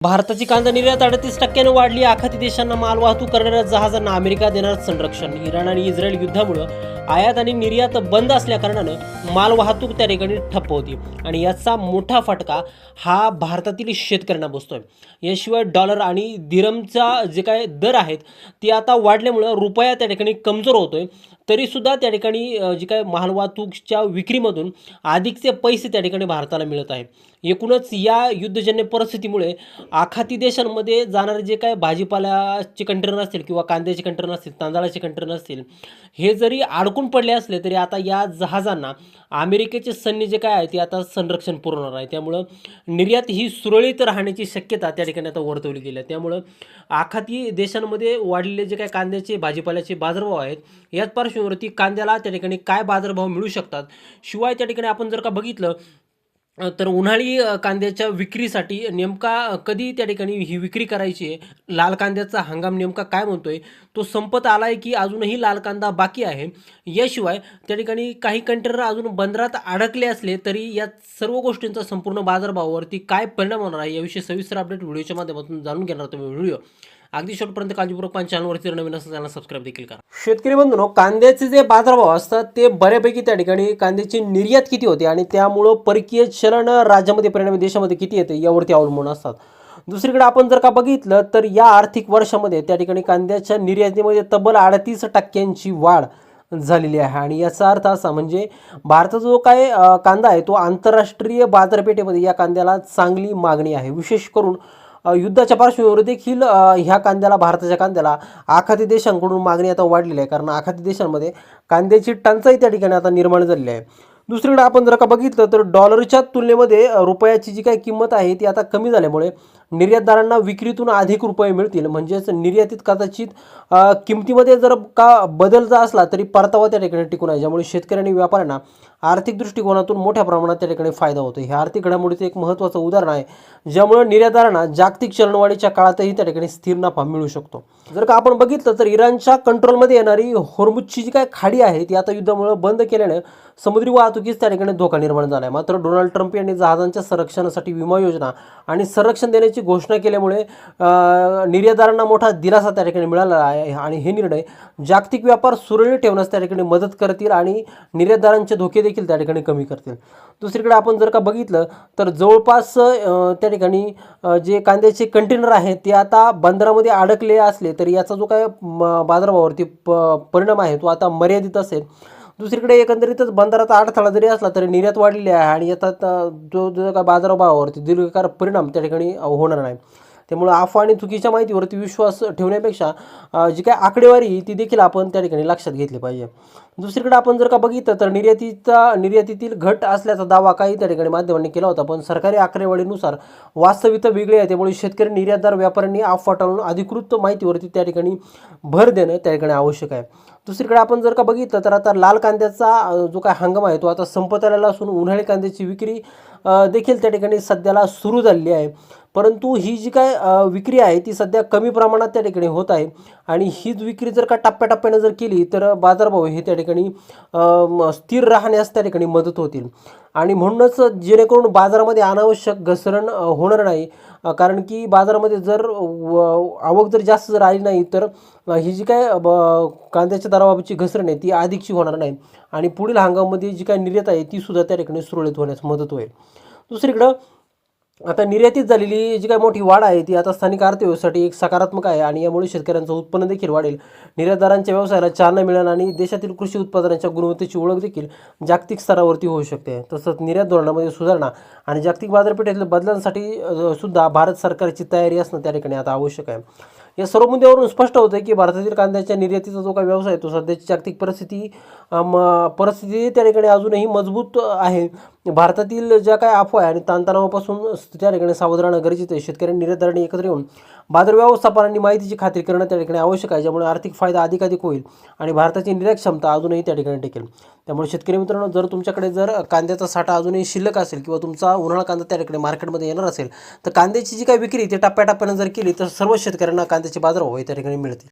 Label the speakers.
Speaker 1: भारताची कांदा निर्यात 38% वाढली. आखाती देशांना माल वाहतूक करणाऱ्या जहाजांना अमेरिका देणार संरक्षण. इराण आणि इस्रायल युद्धामुळे आयात आणि निर्यात बंद असल्याकारणानं माल वाहतूक त्या ठिकाणी ठप्प होती आणि याचा मोठा फटका हा भारतातील शेतकऱ्यांना बसतोय. याशिवाय डॉलर आणि दिरमचा जे काय दर आहेत ते आता वाढल्यामुळं रुपया त्या ठिकाणी कमजोर होतोय. तरीसुद्धा त्या ठिकाणी जी काय मालवाहतूकच्या विक्रीमधून अधिकचे पैसे त्या ठिकाणी भारताला मिळत आहे. एकूणच या युद्धजन्य परिस्थितीमुळे आखाती देशांमध्ये जाणारे जे काय भाजीपाल्याचे कंटेनर असतील किंवा कांद्याचे कंटेनर असतील, तांदळाचे कंटेनर असतील, हे जरी अडकून पडले असले तरी आता या जहाजांना अमेरिकेचे सैन्य जे काय आहे ते आता संरक्षण पुरवणार आहे. त्यामुळं निर्यात ही सुरळीत राहण्याची शक्यता त्या ठिकाणी आता वर्तवली गेली आहे. त्यामुळं आखाती देशांमध्ये वाढलेले जे काही कांद्याचे भाजीपाल्याचे बाजारभाव आहेत याच पार्श्वभूमीवरती कांद्याला त्या ठिकाणी काय बाजारभाव मिळू शकतात. शिवाय त्या ठिकाणी आपण जर का बघितलं तर उन्हाळी कांद्याच्या विक्रीसाठी नेमका कधी त्या ठिकाणी ही विक्री करायची आहे, लाल कांद्याचा हंगाम नेमका काय म्हणतोय, तो संपत आला आहे की अजूनही लाल कांदा बाकी आहे. याशिवाय त्या ठिकाणी काही कंटेनर अजून बंदरात अडकले असले तरी या सर्व गोष्टींचा संपूर्ण बाजारभावावरती काय परिणाम होणार आहे याविषयी सविस्तर अपडेट व्हिडिओच्या माध्यमातून जाणून घेणार तुम्ही व्हिडिओ अगदी शेवटपर्यंत काळजीपूर्वक चॅनलवरती जर नवीन असेल चॅनल सबस्क्राईब देखील करा. शेतकरी बंधूंनो, कांद्याचे जे बाजारभाव असतात ते बऱ्यापैकी त्या ठिकाणी कांद्याची निर्यात किती होते आणि त्यामुळं परकीय चलन राज्यामध्ये परिणामी देशामध्ये किती येते यावरती अवलंबून असतात. दुसरीकडे आपण जर का बघितलं तर या आर्थिक वर्षामध्ये त्या ठिकाणी कांद्याच्या निर्यातीमध्ये तब्बल 38% वाढ झालेली आहे आणि याचा अर्थ असा म्हणजे भारताचा जो काय कांदा आहे तो आंतरराष्ट्रीय बाजारपेठेमध्ये या कांद्याला चांगली मागणी आहे. विशेष करून युद्धाच्या पार्श्वभूमीवर देखील ह्या कांद्याला, भारताच्या कांद्याला आखाती देशांकडून मागणी आता वाढलेली आहे. कारण आखाती देशांमध्ये कांद्याची टंचाई त्या ठिकाणी आता निर्माण झालेली आहे. दुसरीकडे आपण जर का बघितलं तर डॉलरच्या तुलनेमध्ये रुपयाची जी काही किंमत आहे ती आता कमी झाल्यामुळे निर्यातदारांना विक्रीतून अधिक रुपये मिळतील. म्हणजेच निर्यातीत कदाचित किमतीमध्ये जर का बदल जर असला तरी परतावा त्या ठिकाणी टिकून आहे, ज्यामुळे शेतकरी आणि व्यापाऱ्यांना आर्थिक दृष्टिकोनातून मोठ्या प्रमाणात त्या ठिकाणी फायदा होतो. हे आर्थिक घडामोडीचं एक महत्त्वाचं उदाहरण आहे, ज्यामुळे निर्यातदारांना जागतिक चलनवाढीच्या काळातही त्या ठिकाणी स्थिर नफा मिळू शकतो. जर का आपण बघितलं तर इराणच्या कंट्रोलमध्ये येणारी होर्मुझची जी काही खाडी आहे ती आता युद्धामुळे बंद केल्याने समुद्री वाहतुकीस त्या ठिकाणी धोका निर्माण झाला आहे. मात्र डोनाल्ड ट्रम्प यांनी जहाजांच्या संरक्षणासाठी विमा योजना आणि संरक्षण देण्याची घोषणा केल्यामुळे निर्यातदारांना मोठा दिलासा त्या ठिकाणी मिळाला आहे आणि हे निर्णय जागतिक व्यापार सुरळीत ठेवण्यास त्या ठिकाणी मदत करतील आणि निर्यातदारांचे धोके देखील त्या ठिकाणी कमी करतील. दुसरीकडे आपण जर का बघितलं तर जवळपास त्या ठिकाणी जे कांद्याचे कंटेनर आहेत ते आता बंदरामध्ये अडकले असले तरी याचा जो काय बाजारभावावरती परिणाम आहे तो आता मर्यादित असेल. दुसरीकडे एकंदरीतच बंदराचा अडथळा जरी असला तरी निर्यात वाढलेली आहे आणि याचा जो काय बाजारभावावरती दीर्घकाळ परिणाम त्या ठिकाणी होणार नाही. त्यामुळे अफवा आणि चुकीच्या माहितीवरती विश्वास ठेवण्यापेक्षा जी काय आकडेवारी ती देखील आपण त्या ठिकाणी लक्षात घेतली पाहिजे. दुसरीकडे आपण जर का बघितलं तर निर्यातीतील घट असल्याचा दावा काही त्या ठिकाणी माध्यमांनी केला होता, पण सरकारी आकडेवारीनुसार वास्तविकता वेगळी आहे. त्यामुळे शेतकरी, निर्यातदार, व्यापाऱ्यांनी अफवा टाळून अधिकृत माहितीवरती त्या ठिकाणी भर देणं त्या ठिकाणी आवश्यक आहे. दुसरीकडे आपण जर का बघितलं तर आता लाल कांद्याचा जो काय हंगाम आहे तो आता संपत आलेला असून उन्हाळी कांद्याची विक्री देखील त्या ठिकाणी सध्याला सुरू झालेली आहे. परंतु ही जी काय विक्री आहे ती सध्या कमी प्रमाणात त्या ठिकाणी होत आहे आणि हीच विक्री जर का टप्प्याटप्प्याने जर केली तर बाजारभाव हे त्या ठिकाणी स्थिर राहण्यास त्या ठिकाणी मदत होतील आणि म्हणूनच जेणेकरून बाजारामध्ये अनावश्यक घसरण होणार नाही. कारण की बाजारामध्ये जर आवक जर जास्त जर आली नाही तर ही जी काय कांद्याच्या दराबाबतची घसरण आहे ती अधिकची होणार नाही आणि पुढील हंगामामध्ये जी काय निर्यात आहे ती सुद्धा त्या ठिकाणी सुरळीत होण्यास मदत होईल. दुसरीकडं आता निर्यातीत झालेली जी काय मोठी वाढ आहे ती आता स्थानिक अर्थव्यवस्थेसाठी एक सकारात्मक आहे आणि यामुळे शेतकऱ्यांचं उत्पन्न देखील वाढेल, निर्यातदारांच्या व्यवसायाला चालना मिळेल आणि देशातील कृषी उत्पादनांच्या गुणवत्तेची ओळख देखील जागतिक स्तरावरती होऊ शकते. तसंच निर्यात धोरणामध्ये सुधारणा आणि जागतिक बाजारपेठेतील बदलांसाठी सुद्धा भारत सरकारची तयारी असणं त्या ठिकाणी आता आवश्यक आहे. या सर्व मुद्द्यावरून स्पष्ट होतं की भारतातील कांद्याच्या निर्यातीचा जो काही व्यवसाय आहे तो सध्याची जागतिक परिस्थिती त्या ठिकाणी अजूनही मजबूत आहे. भारतातील ज्या काय अफवा आहे आणि ताणतणावापासून त्या ठिकाणी सावध राहणं गरजेचं आहे. शेतकऱ्यांनी, निर्यातदारांनी एकत्र येऊन बाजार व्यवस्थापनाने माहितीची खात्री करणं त्या ठिकाणी आवश्यक आहे, ज्यामुळे आर्थिक फायदा अधिकाधिक होईल आणि भारताची निर्यात क्षमता अजूनही त्या ठिकाणी टिकेल. त्यामुळे शेतकरी मित्रांनो, जर तुमच्याकडे जर कांद्याचा साठा अजूनही शिल्लक असेल किंवा तुमचा उन्हाळा कांदा त्या ठिकाणी मार्केटमध्ये येणार असेल तर कांद्याची जी काही विक्री ती टप्प्याटप्प्यानं जर केली तर सर्व शेतकऱ्यांना कांद्याचे बाजारभाव त्या ठिकाणी मिळतील.